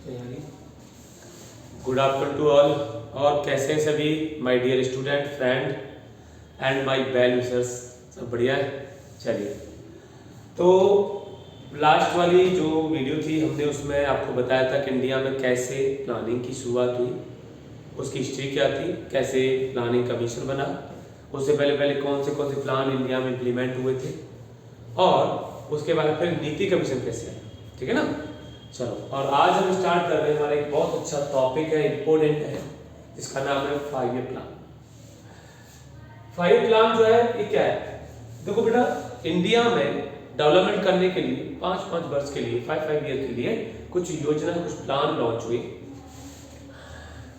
तैयारी। Good afternoon to all. और कैसे हैं सभी my dear student friend and my well wishers, सब बढ़िया है। चलिए, तो लास्ट वाली जो वीडियो थी हमने उसमें आपको बताया था कि इंडिया में कैसे प्लानिंग की शुरुआत हुई, उसकी हिस्ट्री क्या थी, कैसे प्लानिंग कमीशन बना, उससे पहले कौन से प्लान इंडिया में इम्प्लीमेंट हुए थे, और उसके बाद फिर नीति कमीशन कैसे आया। ठीक है ना। चलो, और आज हम स्टार्ट कर रहे हैं। हमारा एक बहुत अच्छा टॉपिक है, इंपॉर्टेंट है, जिसका नाम है 5 ईयर प्लान। 5 ईयर प्लान जो है ये क्या है? देखो बेटा, इंडिया में डेवलपमेंट करने के लिए 5 वर्ष के लिए 5 ईयर के लिए कुछ योजना, कुछ प्लान लॉन्च हुए।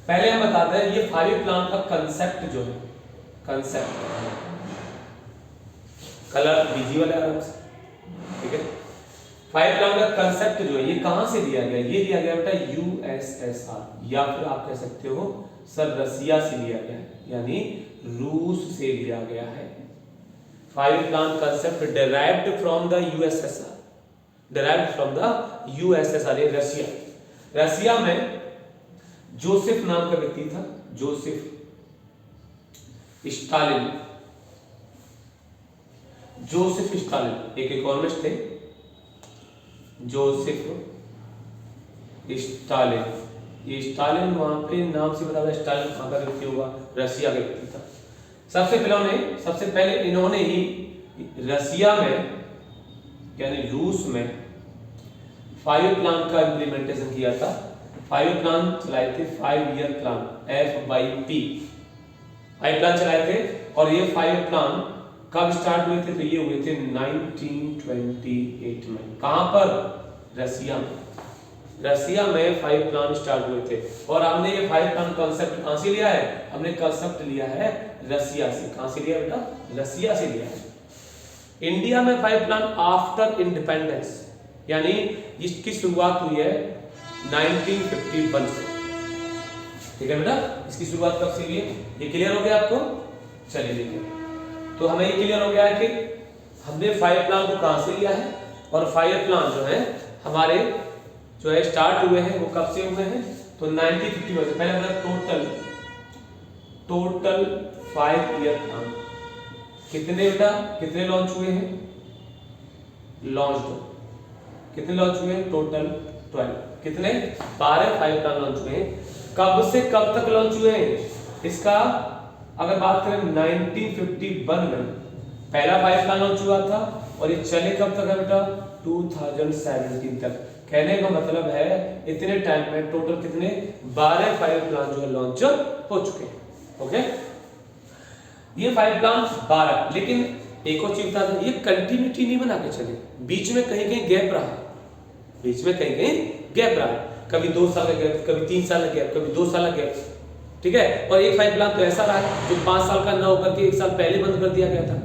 पहले हम बताते हैं ये 5 ईयर प्लान का कंसेप्ट जो है, कंसेप्ट कलर विजुअल है आराम से। ठीक है। 5 प्लान का कंसेप्ट जो है ये कहां से दिया गया? ये दिया गया बेटा यूएसएसआर, या फिर आप कह सकते हो सर रसिया से लिया गया है, यानी रूस से लिया गया है। 5 plan concept derived from the USSR, derived from the USSR, ये रसिया। रसिया में जोसेफ नाम का व्यक्ति था, जोसेफ स्टालिन। जोसेफ स्टालिन एक इकोनॉमिस्ट थे, जोसेफ स्टालिन। ये स्टालिन वहां पे नाम से बता, स्टालिन कहां का व्यक्ति होगा? रसिया का व्यक्ति था। सबसे पहले इन्होंने ही रसिया में यानी रूस में 5 प्लान का इंप्लीमेंटेशन किया था। 5 प्लान चलाए थे, 5 ईयर प्लान, FYP 5 प्लान चलाए थे। और ये 5 प्लान कब स्टार्ट हुए थे? तो ये हुए थे 1928 में। कहां पर? रसिया में। रसिया में 5 प्लान स्टार्ट हुए थे। और हमने ये 5 प्लान कॉन्सेप्ट कहां से लिया है? हमने कॉन्सेप्ट लिया है रसिया से। कहां से लिया बेटा? रसिया से लिया है। इंडिया में 5 प्लान आफ्टर इंडिपेंडेंस, यानी इसकी शुरुआत हुई है 1951 से। ठीक है बेटा, इसकी शुरुआत कब से हुई है? ये क्लियर हो गया आपको? चलिए देखिए, तो हमें ये क्लियर हो गया है कि हमने 5 प्लान को कहां से लिया है, और 5 प्लान जो है हमारे जो है स्टार्ट हुए हैं वो कब से हुए हैं? तो 1951 से। पहले मतलब टोटल 5 ईयर प्लान कितने बेटा, कितने लॉन्च हुए हैं? कितने लॉन्च हुए हैं? टोटल 12। कितने? 12 5 प्लान लॉन्च हुए हैं। कब से कब तक लॉन्च हुए हैं? इसका अगर बात करें 1951 में पहला 5 प्लान लॉन्च हुआ था, और ये चले कब तक है बेटा? 2017 तक। कहने का मतलब है इतने टाइम में टोटल कितने 12 5 प्लान जो है लॉन्च हो चुके हैं। ओके, ये 5 प्लान 12। लेकिन एक और चीज था, ये कंटिन्यूटी नहीं बना के चले, बीच में कहीं कहीं गैप रहा, बीच में कहीं कहीं गैप रहा। कभी 2 साल का गैप, कभी 3 साल का गैप, कभी 2 साल का गैप। ठीक है। और एक 5 प्लान तो ऐसा रहा जो 5 साल का ना होकर के 1 साल पहले बंद कर दिया गया था।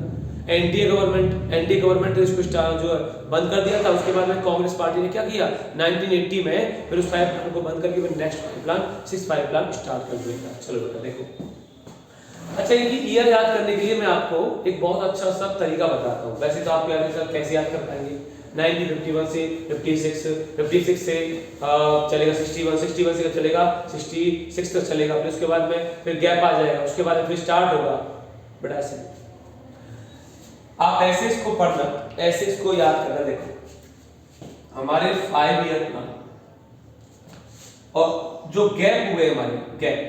एनडीए गवर्नमेंट ने इसको जो बंद कर दिया था। उसके बाद में कांग्रेस पार्टी ने क्या किया 1980 में, फिर उस 5 प्लान को बंद करके फिर नेक्स्ट 5 प्लान 6 प्लान स्टार्ट कर दिया था। चलो बेटा देखो, अच्छा इनकी ईयर याद करने के लिए मैं आपको एक बहुत अच्छा सा तरीका बताता हूँ। वैसे तो आप याद कैसे याद कर पाएंगे? 1951 से 56 से चलेगा 61 से चलेगा 66 तक चलेगा, फिर उसके बाद में फिर गैप आ जाएगा, उसके बाद फिर स्टार्ट होगा। बड़ा ऐसे आप ऐसे इसको पढ़ना, ऐसे इसको याद करना। देखो हमारे 5 ईयर प्लान और जो गैप हुए, हमारे गैप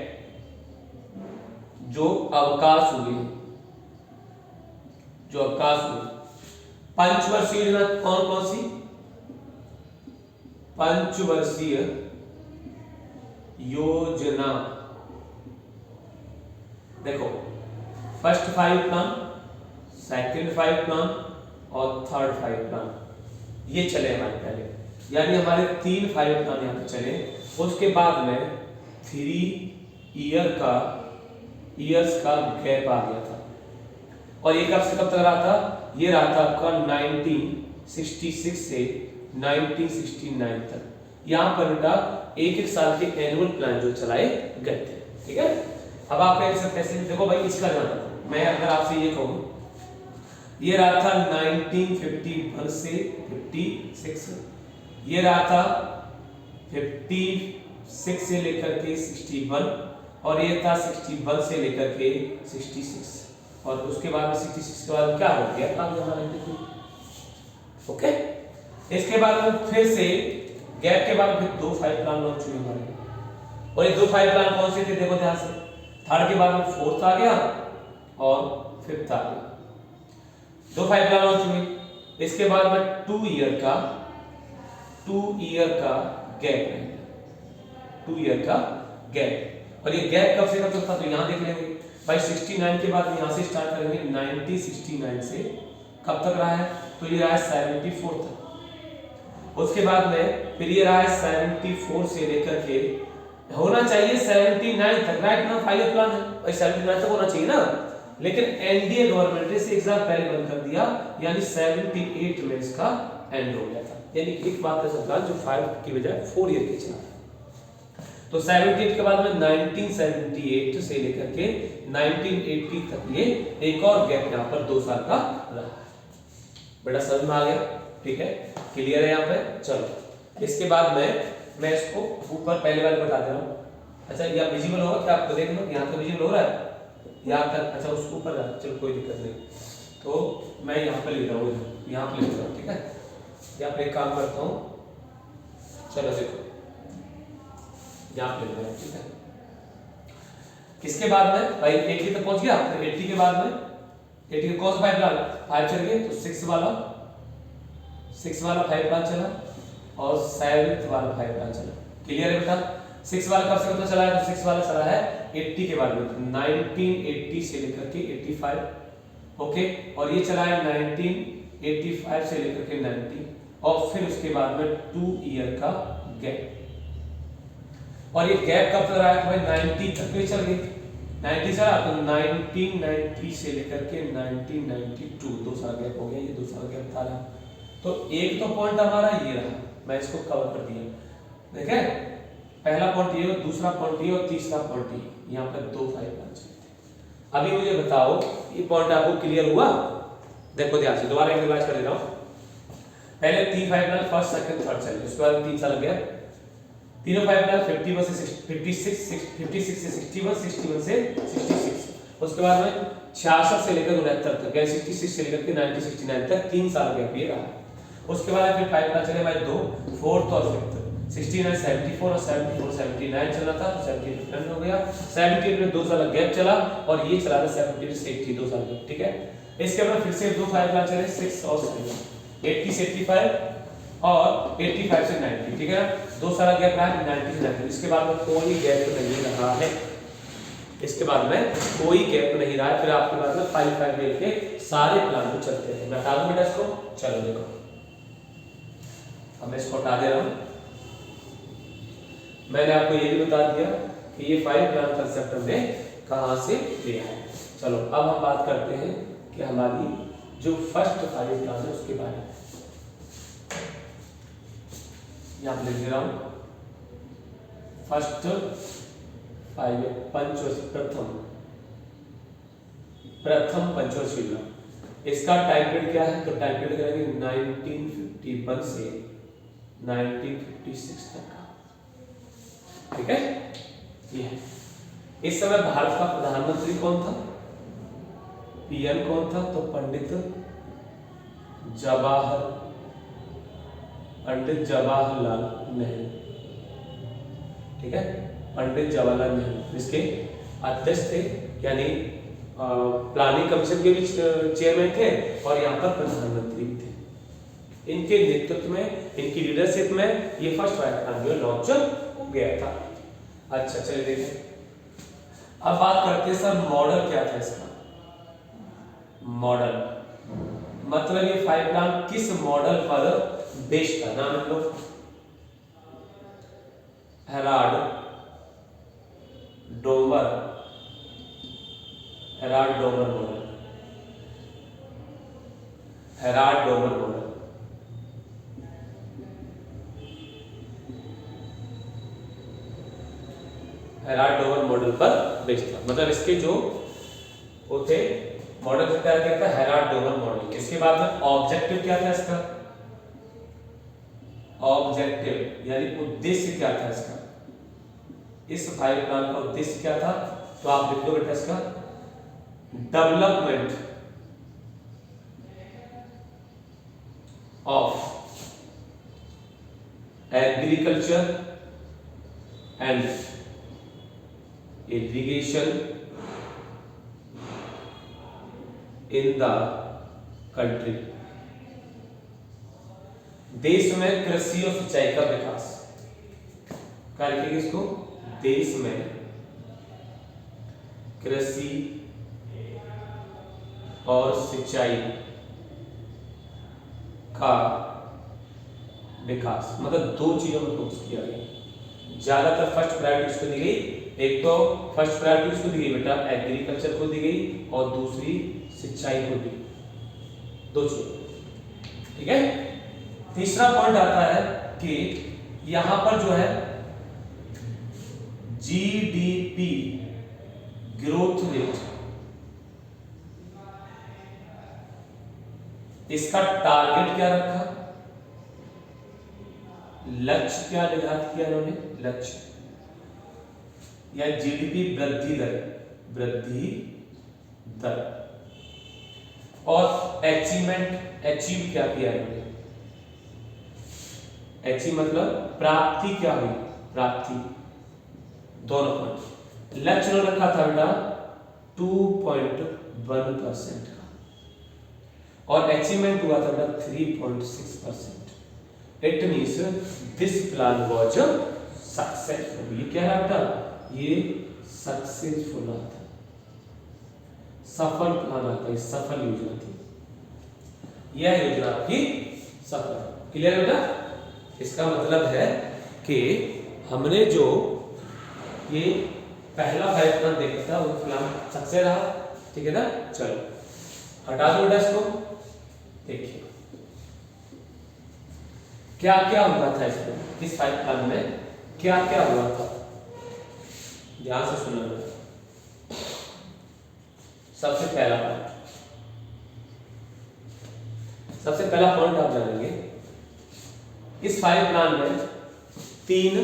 जो अवकाश हुए, पंचवर्षीय योजना कौन कौन सी? पंचवर्षीय योजना। देखो, फर्स्ट 5 प्लान, सेकंड 5 प्लान और थर्ड 5 प्लान, ये चले हमारे पहले, यानी हमारे 3 5 प्लान यहां पे चले। उसके बाद में 3 ईयर्स का गैप आ गया था। और ये कब से कब तक रहा था? ये रहा था आपका 1966 से 1969 तक। यहां पर बेटा एक साल के एनुअल प्लान जो चलाए गए थे। ठीक है। अब आप कैसे देखो भाई, इसका जाना मैं अगर आपसे ये कहूं, ये रहा था 1951 से 56, ये रहा था 56 से लेकर के 61, और ये था 61 से लेकर के 66, और उसके बाद में 66 के बाद क्या हो गया आ गया हमारा 93। ओके, इसके बाद में फिर से गैप के बाद फिर 2 5 प्लान लॉन्च हुए हमारे, और ये 2 5 प्लान कौन से थे देखो ध्यान से। थर्ड के बाद में फोर्थ आ गया और फिफ्थ आ गया, 2 5 प्लान लॉन्च हुए। इसके बाद में 2 ईयर का गैप है, 2 ईयर का गैप, और ये गैप कब से कब तक था तो यहाँ देख लेंगे भाई। 69 के बाद यहाँ से स्टार्ट करेंगे, 1969 से कब तक रहा है तो ये रहा है 74 तक। उसके बाद में फिर ये रहा है 74 से लेकर के होना चाहिए 79 तक, राइट ना, 5 ईयर प्लान है भाई, 79 तक होना चाहिए ना, लेकिन एनडीए गवर्नमेंट ने इसे एग्जाम पहले बंद कर दिया, यानी 78 में इसका एंड हो गया था। यानी एक बात है सरकार जो 5 की बजाय 4 ईयर के चला, तो 78 के बाद में 1978 से लेकर के 1980 तक ये एक और गैप यहाँ पर 2 साल का रहा। बेटा समझ में आ गया, ठीक है, क्लियर है यहाँ पे। चलो इसके बाद में मैं इसको ऊपर पहले वाले बता दे रहा हूँ। अच्छा यहाँ विजिबल होगा क्या आपको, देख लो यहाँ तो विजिबल हो रहा है, यहाँ तक, अच्छा उसको ऊपर, चलो कोई दिक्कत नहीं, तो मैं यहाँ पे लिख रहा हूँ, यहाँ पे लिख रहा हूँ, ठीक है। यहाँ पे एक काम करता हूँ, चलो देखो यहाँ पे लिख रहा हूँ, ठीक है। किसके बाद में भाई 80 तक पहुंच गया, तो 80 के बाद में 80 के कौन सा 5 प्लान 5 चल गए, तो 6 वाला 5 प्लान चला, और 7th वाला 5 प्लान चला। क्लियर है बेटा। 6 वाला कब से कब तक चला है, तो 6 वाला चला है 80 के बाद में, 1980 से लेकर के 85, ओके, और ये चला है 1985 से लेकर के 90, और फिर उसके बाद में 2 ईयर का गैप, और ये गैप कब तक रहा है भाई 90 तक भी चल गई, 90 चला तो 1990 से लेकर के 1992 2 साल गैप हो गया, ये 2 साल गैप था रहा। तो एक तो पॉइंट हमारा ये रहा, मैं इसको कवर कर दिया, ठीक है। पहला पॉइंट ये, दूसरा पॉइंट ये, और तीसरा पॉइंट ये, यहाँ पर 2 5 प्लान चलते। अभी मुझे बताओ ये पॉइंट आपको क्लियर हुआ, देखो ध्यान से दोबारा एक रिवाइज कर दे रहा हूँ। पहले 3 5 प्लान फर्स्ट सेकंड थर्ड चले, उसके बाद 3 साल गया, तीनों 5 प्लान 51 से 56 से 61, 61 से 66, उसके बाद में 66 से लेकर 69 तक, यानी 66 से लेकर के 1969 तक 3 साल गैप ये रहा। उसके बाद फिर 5 प्लान चले भाई 2, फोर्थ और फिफ्थ, 69 74 और 74 79 चलना था, तो 78 डन हो गया। 78 में 2 साल गैप चला, और ये चला था 78 से 80 2 साल गैप, ठीक है। इसके बाद फिर से 2 5 प्लान चले, 6 और 7, 80 से 85 और 85 से 90, ठीक है, 2 साल गैप रहा 90 से 90। इसके बाद में कोई गैप नहीं रहा है, इसके बाद में कोई गैप नहीं रहा है। फिर आपके बाद में 5 5 ईयर के सारे प्लान को चलते हैं। मैं बता दूं बेटा इसको, चलो देखो अब मैं इसको हटा दे रहा हूं। मैंने आपको ये भी बता दिया कि ये 5 प्लान कंसेप्ट हमने कहां से लिया है। चलो अब हम बात करते हैं कि हमारी जो फर्स्ट 5 प्लान है उसके बारे में। यहां लिख दे रहा हूं फर्स्ट 5 प्रथम पंचवर्षीय। इसका टाइम पीरियड क्या है, तो टाइम पीरियड करेंगे 1951 से 1956 तक का, ठीक है। ये है इस समय भारत का प्रधानमंत्री कौन था, पीएम कौन था, तो पंडित जवाहरलाल नेहरू, ठीक है, पंडित जवाहरलाल नेहरू इसके अध्यक्ष थे, यानी प्लानिंग कमीशन के भी चेयरमैन थे, और यहाँ पर प्रधानमंत्री भी थे। इनके नेतृत्व में, इनकी लीडरशिप में ये फर्स्ट वाइट प्लान जो लॉन्च हो गया था। अच्छा चलिए देखें, अब बात करते हैं सर मॉडल क्या था इसका। मॉडल मतलब ये 5 प्लान किस मॉडल पर बेस्ड था, नाम लिख लो, Harrod Domar model, Harrod Domar model. Harrod Domar model पर बेस्ड था, मतलब इसके जो वो थे मॉडल क्या था, हेराल्ड डोमर मॉडल। इसके बाद में ऑब्जेक्टिव क्या था इसका, ऑब्जेक्टिव यानी उद्देश्य क्या था इसका, इस 5 प्लान का उद्देश्य क्या था, तो आप लिख लो बेटा इसका development of agriculture and irrigation in the country, देश में कृषि और सिंचाई का विकास। क्या लिखेंगे इसको, देश में कृषि और सिंचाई का विकास, मतलब दो चीजों में फोकस किया गया। ज्यादातर फर्स्ट प्रायोरिटी किसको दी गई, एक तो फर्स्ट प्रायोरिटी किसको दी गई बेटा, एग्रीकल्चर को दी गई, और दूसरी सिंचाई को दी, दो चीज। ठीक है, तीसरा पॉइंट आता है कि यहां पर जो है जीडीपी ग्रोथ रेट, इसका टारगेट क्या रखा, लक्ष्य क्या निर्धारित किया इन्होंने, लक्ष्य या जीडीपी वृद्धि दर, वृद्धि दर, और अचीवमेंट, अचीव क्या किया इन्होंने, अचीव मतलब प्राप्ति क्या हुई, प्राप्ति, दोनों पॉइंट। लक्ष्य उन्होंने रखा था बेटा 2.1% का, और अचीवमेंट हुआ था बेटा 3.6%। It means this plan was successful. ये क्या है बेटा, ये सक्सेसफुल आता, सफल प्लान आता है, सफल योजना थी, यह योजना आपकी सफल। क्लियर बेटा, इसका मतलब है कि हमने जो ये पहला 5 प्लान देखा था वो प्लान सक्सेस रहा। ठीक है ना, चलो हटा दो बेटा इसको। देखिए क्या क्या हुआ था इसमें, इस 5 प्लान में क्या क्या हुआ था, ध्यान से सुनना बेटा। सबसे पहला पॉइंट, सबसे पहला पॉइंट आप जानेंगे, इस 5 प्लान में 3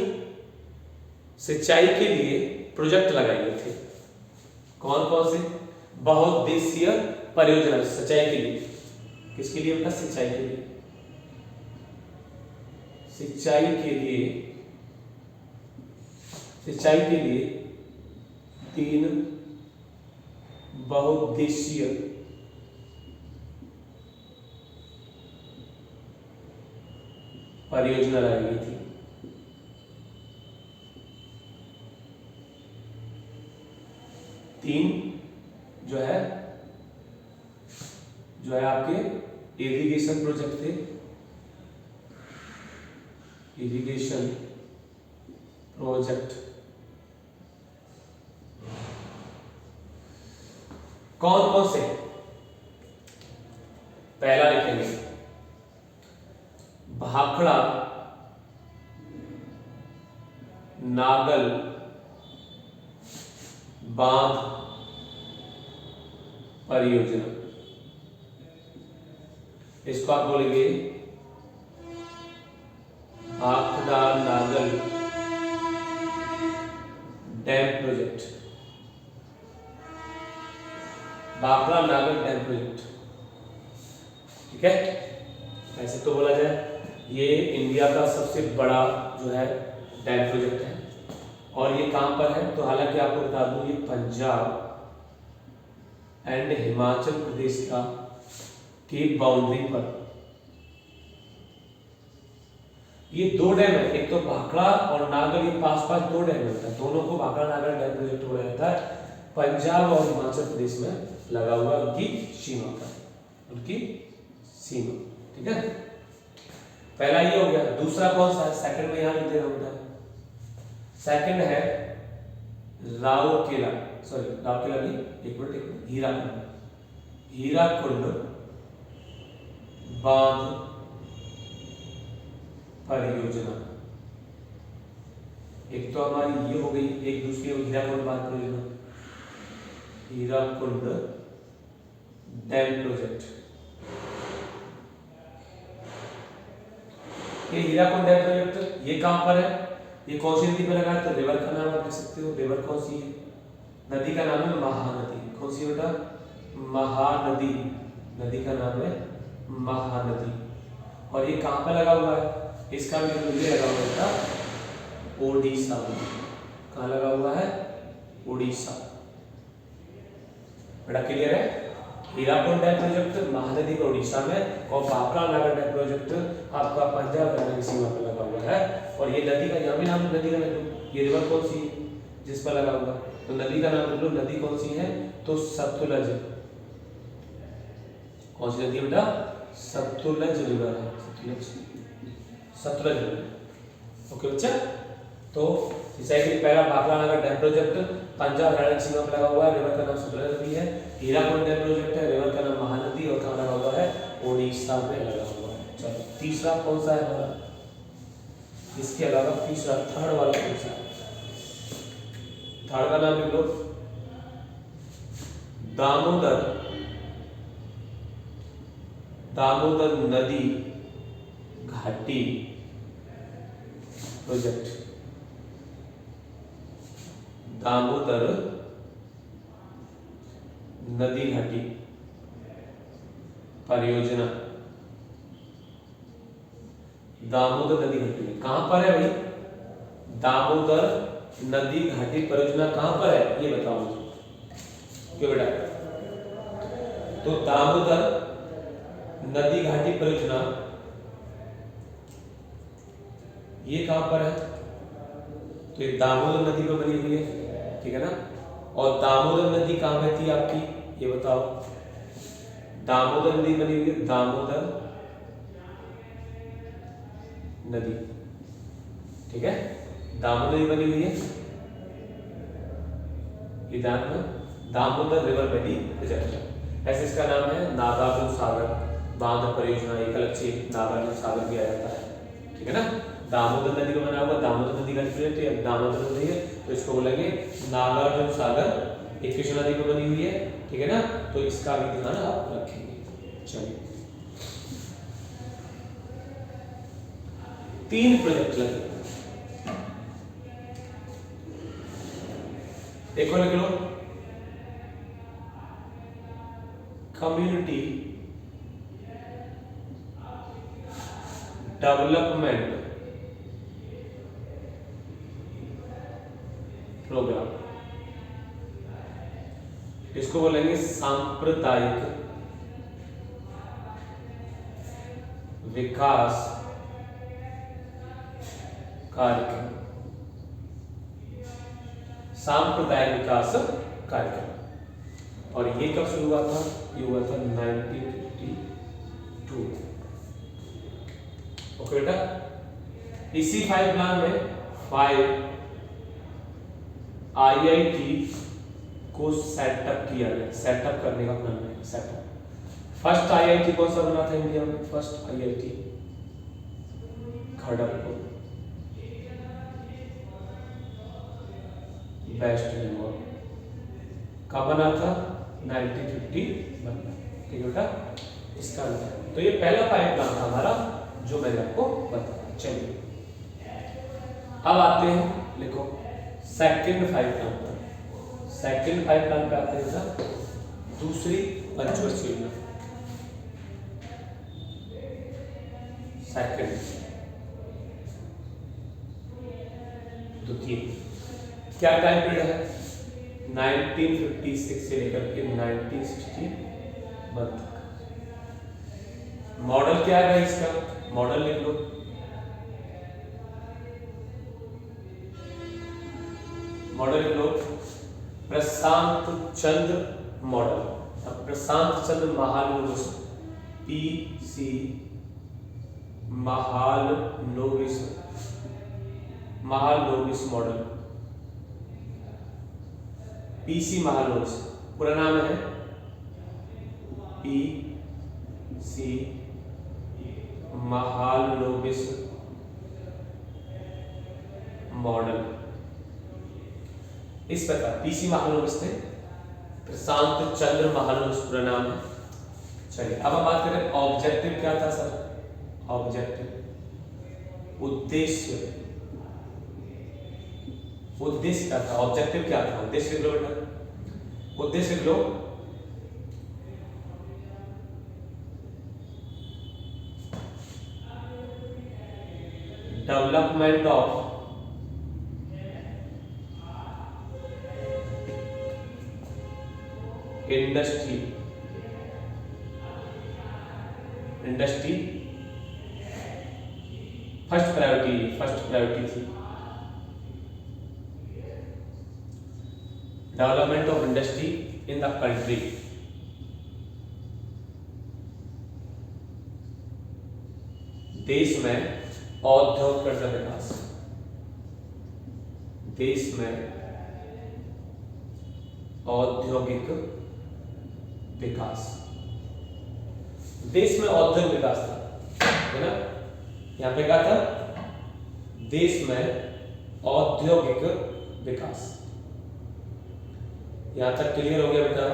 सिंचाई के लिए प्रोजेक्ट लगाए गए थे। कौन कौन से, बहुउद्देशीय परियोजना सिंचाई के लिए, किसके लिए बेटा, सिंचाई के लिए, सिंचाई के लिए, सिंचाई के लिए 3 बहुउद्देशीय परियोजना लगाई गई थी। तीन जो है आपके इरिगेशन प्रोजेक्ट थे, इरिगेशन प्रोजेक्ट। कौन कौन से, पहला लिखेंगे भाखड़ा नागल बांध परियोजना, इसको आप बोलेंगे Bhakra Nangal dam project, Bhakra Nangal dam project. ठीक है, ऐसे तो बोला जाए ये इंडिया का सबसे बड़ा जो है डैम प्रोजेक्ट है, और ये कहां पर है, तो हालांकि आपको बता दूं ये पंजाब एंड हिमाचल प्रदेश का की बाउंड्री पर। ये 2 डैम है, एक तो भाखड़ा और नागल, ये पास पास 2 डैम होता है, दोनों को भाखड़ा नागल डैम प्रोजेक्ट बोला जाता है। पंजाब और हिमाचल प्रदेश में लगा हुआ उनकी सीमा पर, उनकी सीमा। ठीक है, पहला ये हो गया। दूसरा कौन सा है, सेकंड में यहां लिख दे रहा हूं, सेकंड है राउरकेला, सॉरी राउरकेला नहीं, एक मिनट, हीराकुंड, हीराकुंड बांध परियोजना। एक तो हमारी ये हो गई, एक दूसरी हो हीराकुंड बांध परियोजना, हीराकुंड डैम प्रोजेक्ट। ये हीराकुंड डैम प्रोजेक्ट ये कहां पर है, ये कौन सी नदी पर लगा है, तो रिवर का नाम आप लिख सकते हो। रिवर कौन सी है, नदी का नाम है महानदी। कौन सी बेटा, महानदी, नदी का नाम है महानदी। और ये कहां पर लगा हुआ है, इसका भी मुझे लगा हुआ था ओडिशा में। कहां लगा हुआ है, ओडिशा। बड़ा क्लियर है। हीराकुंड डैम प्रोजेक्ट महानदी में उड़ीसा में, और भाखड़ा नागर डैम प्रोजेक्ट आपका पंजाब हरियाणा की सीमा पर लगा हुआ है। और ये नदी का यहाँ भी नाम नदी का लिख लो, ये रिवर कौन सी है जिस पर लगा हुआ, तो नदी का नाम लिख लो। नदी कौन सी है, तो सतलुज। कौन सी नदी बेटा, सतलुज रिवर है, सतलुज रिवर। ओके बच्चा, तो सिंचाई के लिए पहला भाखड़ा नागर डैम प्रोजेक्ट पंजाब हरियाणा की सीमा पर लगा हुआ है, रिवर का नाम सतलुज नदी है। हीराकुंड डैम प्रोजेक्ट है, रिवर का नाम महानदी, और कहाँ लगा हुआ है, ओडिशा में लगा हुआ है। चलो तीसरा कौन सा है हमारा, इसके अलावा तीसरा थर्ड वाला कौन सा है, थर्ड का नाम लिख लो दामोदर, दामोदर नदी घाटी प्रोजेक्ट, दामोदर नदी घाटी परियोजना। दामोदर नदी घाटी में कहां पर है भाई, दामोदर नदी घाटी परियोजना कहां पर है, ये बताओ मुझे। क्यों बेटा, तो दामोदर नदी घाटी परियोजना ये कहां पर है, तो ये दामोदर नदी पर बनी हुई है, ठीक है ना। और दामोदर नदी कहां बहती है आपकी, ये बताओ। दामोदर नदी बनी हुई है, दामोदर नदी, ठीक है, दामोदर नदी बनी हुई है, ये दामोदर रिवर वैली प्रोजेक्ट। ऐसे इसका नाम है नागार्जुन सागर बांध परियोजना, एक अलग से नागार्जुन सागर दिया जाता है, ठीक है ना। दामोदर नदी को बना हुआ दामोदर नदी का प्रोजेक्ट, दामोदर नदी है तो इसको बोलेंगे नागार्जुन सागर। एक कृष्णा नदी पर बनी हुई है, ठीक है ना, तो इसका भी ध्यान आप रखेंगे। चलिए, 3 प्रोजेक्ट लगे, एक और लिख लो कम्युनिटी डेवलपमेंट प्रोग्राम, इसको बोलेंगे सांप्रदायिक विकास कार्यक्रम, सांप्रदायिक विकास कार्यक्रम। और ये कब शुरू हुआ था, ये हुआ था 1952। ओके बेटा, इसी 5 प्लान में 5 IIT को सेटअप किया गया, सेटअप करने का प्लान है, सेटअप। फर्स्ट IIT कौन सा बना था इंडिया में, first IIT Kharagpur, West Bengal, कब बना था, 1951 में, ठीक है बेटा, इसका तो ये पहला 5 प्लान था हमारा जो मैंने आपको बताया। चलिए अब आते हैं, लिखो सेकंड 5 प्लान पर, सेकंड 5 प्लान पे आते हैं सर, दूसरी पंचवर्षीय योजना, सेकंड द्वितीय। क्या टाइम पीरियड है, 1956 से लेकर के 1961 तक। मॉडल क्या है इसका, मॉडल लिख लो, मॉडल लिख लो Prasanta Chandra model, Prasanta Chandra Mahalanobis, PC Mahalanobis, Mahalanobis model, PC Mahalanobis पूरा नाम है PC महालनोबिस मॉडल। इस प्रकार PC महालनोबिस थे, प्रशांत चंद्र महालनोबिस पूरा नाम है। चलिए अब हम बात करें ऑब्जेक्टिव क्या था सर, ऑब्जेक्टिव उद्देश्य उद्देश्य क्या था, ऑब्जेक्टिव क्या था, उद्देश्य लिख लो बेटा, उद्देश्य लिख लो। Development of industry, industry first priority थी। Development of industry in the country, देश में औद्योगिक का विकास, देश में औद्योगिक विकास, देश में औद्योगिक विकास था, है ना। यहां पे क्या था, देश में औद्योगिक विकास। यहां तक क्लियर हो गया बेटा,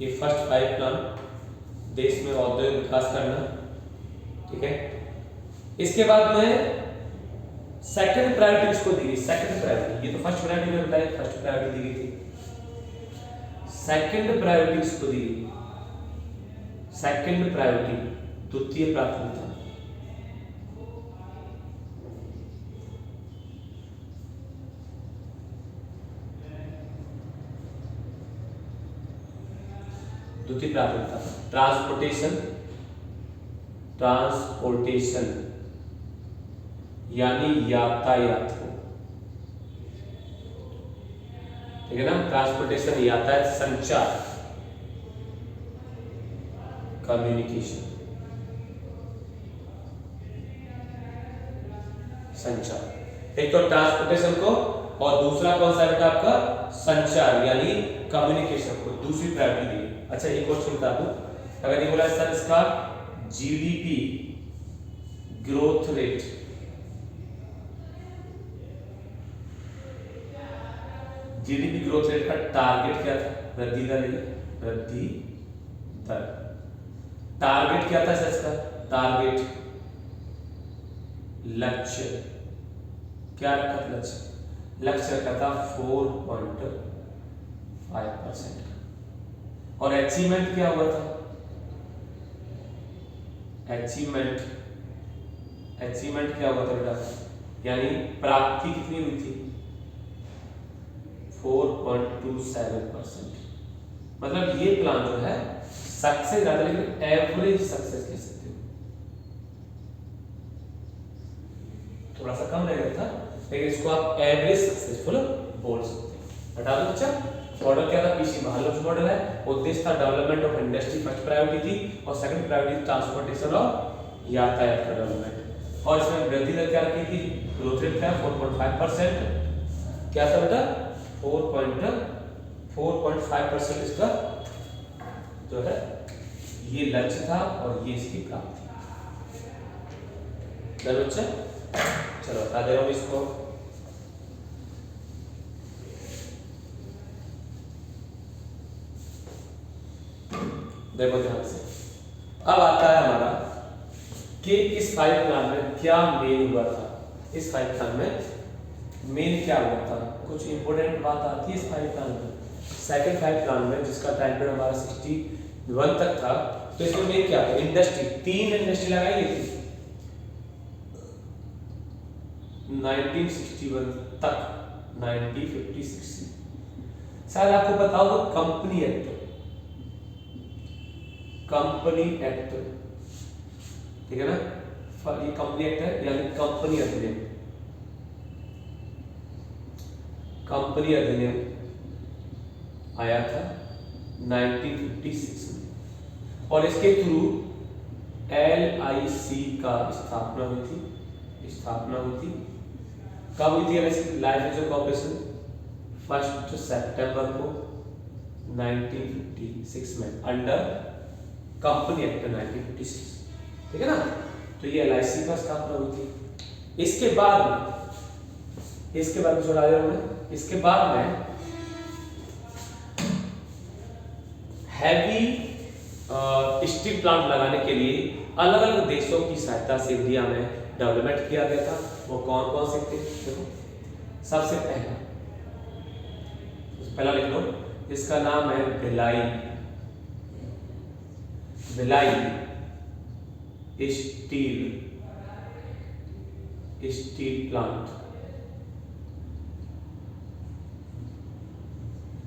ये फर्स्ट 5 प्लान, देश में औद्योगिक विकास करना, ठीक है। इसके बाद में सेकंड प्रायोरिटी इसको दी गई, सेकंड प्रायोरिटी, ये तो फर्स्ट प्रायोरिटी में बताया, फर्स्ट प्रायोरिटी दी गई थी, सेकंड प्रायोरिटी इसको दी गई, सेकंड प्रायोरिटी, द्वितीय प्राथमिकता। द्वितीय प्राथमिकता ट्रांसपोर्टेशन, ट्रांसपोर्टेशन यानी यातायात को, ठीक है ना, ट्रांसपोर्टेशन यातायात, संचार कम्युनिकेशन, संचार। एक तो ट्रांसपोर्टेशन को और दूसरा कौन सा बेटा आपका, संचार यानी कम्युनिकेशन को दूसरी प्रायोरिटी दी। अच्छा एक क्वेश्चन बता दूं, अगर ये बोला सर इसका GDP growth rate, GDP growth rate का टारगेट क्या था, वृद्धि दर, वृद्धि दर, टारगेट क्या था सर इसका, टारगेट लक्ष्य क्या रखा था, लक्ष्य रखा था 4.5%। और अचीवमेंट क्या हुआ था, अचीवमेंट क्या हुआ था बेटा, यानी प्राप्ति कितनी हुई थी, 4.27%। मतलब ये प्लान जो है सक्सेस ज्यादा, लेकिन एवरेज सक्सेस कह सकते हो, थोड़ा सा कम रहेगा था, लेकिन इसको आप एवरेज सक्सेसफुल बोल सकते हैं। हटा दो बच्चा। मॉडल क्या था, पीसी महालक्ष्मी मॉडल है। उद्देश्य था development of industry, first priority थी, और सेकंड प्रायोरिटी ट्रांसपोर्टेशन और यातायात का डेवलपमेंट। और इसमें वृद्धि दर क्या रखी थी, ग्रोथ रेट क्या 4.5%, क्या था बेटा 4.5% इसका जो है ये लक्ष्य था, और ये इसकी प्राप्ति। बच्चा चलो बता दे रहा हूं इसको। देखो ध्यान से, अब आता है हमारा कि इस 5 प्लान में क्या मेन हुआ था। इस 5 प्लान में मेन क्या हुआ था, कुछ इंपोर्टेंट बात आती है इस 5 प्लान में। सेकंड 5 प्लान में जिसका टाइम पीरियड हमारा 61 तक था, तो इसमें मेन क्या था, इंडस्ट्री, 3 इंडस्ट्री लगाई गई थी 1961 तक, 1950-60। शायद आपको पता होगा कंपनी एक्ट, कंपनी एक्ट, ठीक है ना, ये कंपनी एक्ट है, यानी कंपनी अधिनियम, कंपनी अधिनियम आया था 1956 में, और इसके थ्रू LIC का स्थापना हुई थी, कब हुई थी LIC, लाइफ इंश्योरेंस कॉर्पोरेशन, 1 सितंबर को 1956 में, अंडर कंपनी एक्ट 1956, ठीक है ना। तो ये LIC का स्थापना हुई थी। इसके बाद में छोड़ा दिया उन्होंने। इसके बाद में हैवी स्टील प्लांट लगाने के लिए अलग अलग देशों की सहायता से इंडिया में डेवलपमेंट किया गया था। वो कौन कौन से थे, देखो सबसे पहला लिख लो, इसका नाम है भिलाई। Bhilai steel plant.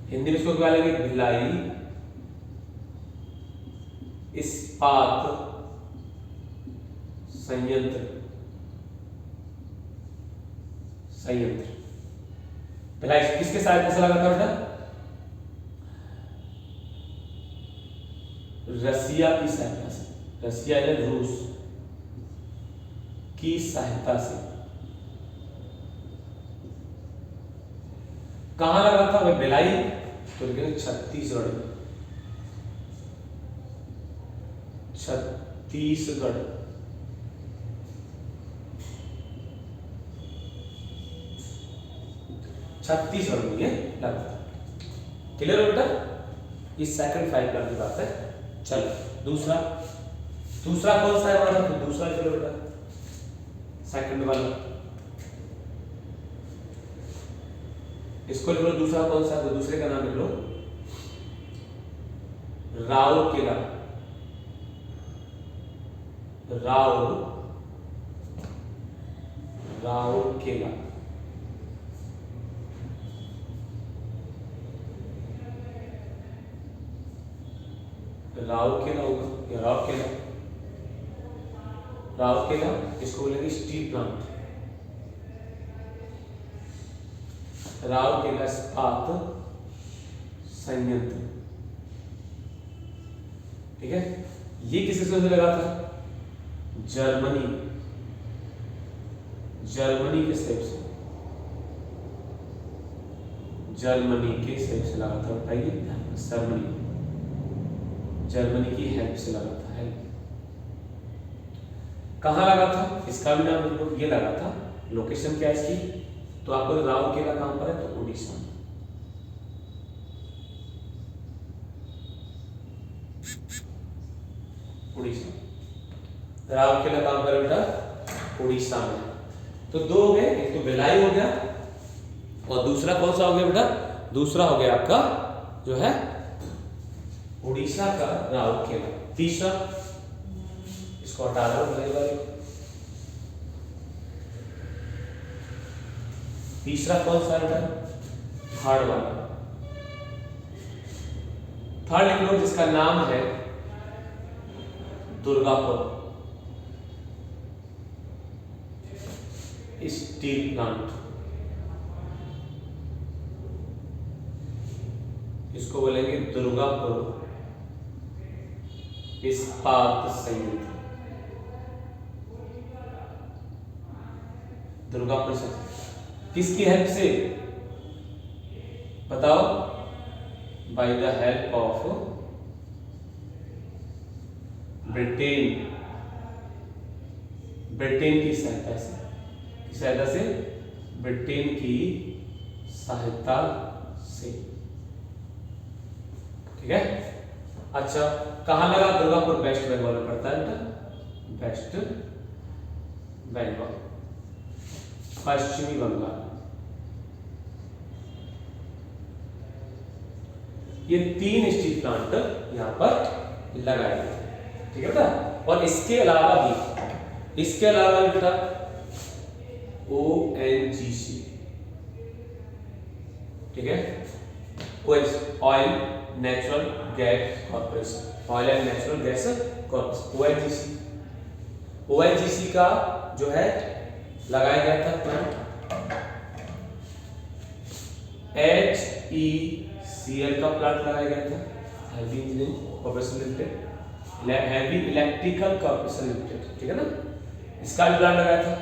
हिंदी में इसको क्या लेंगे? भिलाई इस्पात संयंत्र। भिलाई किसके सहायता से लगा था बेटा? रसिया की सहायता से। रसिया या रूस की सहायता से। कहां लगा था भाई भिलाई? तो लिखेंगे छत्तीसगढ़। छत्तीसगढ़। छत्तीसगढ़ में ये लगा था। क्लियर हो बेटा? ये सेकंड 5 प्लान की बात है। चलो दूसरा कौन सा है हमारा? तो दूसरा चलो बेटा सेकंड वाला, इसको लिख लो। दूसरा कौन सा है? तो दूसरे का नाम लिख लो राउरकेला। राउरकेला। राउरकेला होगा या राउरकेला। इसको बोलेंगे स्टील प्लांट। राउरकेला इस्पात संयंत्र। ठीक है, ये किस से लगा था? जर्मनी के सेब से। जर्मनी के सेब से लगा था। बताइए, जर्मनी की हेल्प से लगा था। हेल्प कहाँ लगा था? इसका भी नाम लिखो। ये लगा था। लोकेशन क्या है इसकी? तो आपको राउरकेला कहां पर है? तो उड़ीसा में। राउरकेला कहां पर है बेटा? उड़ीसा में। तो दो हो गए, एक तो भिलाई हो गया और दूसरा कौन सा हो गया बेटा? दूसरा हो गया आपका जो है उड़ीसा का राउरकेला। तीसरा इसको हटा दो भिलाई वाले। तीसरा कौन सा बेटा? थर्ड वाला। थर्ड लिख लो, जिसका नाम है दुर्गापुर स्टील प्लांट। इसको बोलेंगे दुर्गापुर इस्पात संयंत्र। दुर्गापुर से किसकी हेल्प से? बताओ। By the help of Britain. Britain की सहायता से। किस सहायता से? ब्रिटेन की सहायता से। ठीक है। अच्छा, कहां लगा? दुर्गापुर वेस्ट बंगाल में पड़ता है बेटा। वेस्ट बंगाल, पश्चिमी बंगाल। ये 3 स्टील प्लांट यहां पर लगाए गए। ठीक है बेटा। और इसके अलावा बेटा ONGC। ठीक है, oil natural gas corporation. Oil and natural gas corporation ONGC का जो है लगाया गया था प्लांट। HECL का प्लांट लगाया गया था। Heavy engineering corporation limited, heavy electrical corporation limited. ठीक है ना, इसका भी प्लांट लगाया था।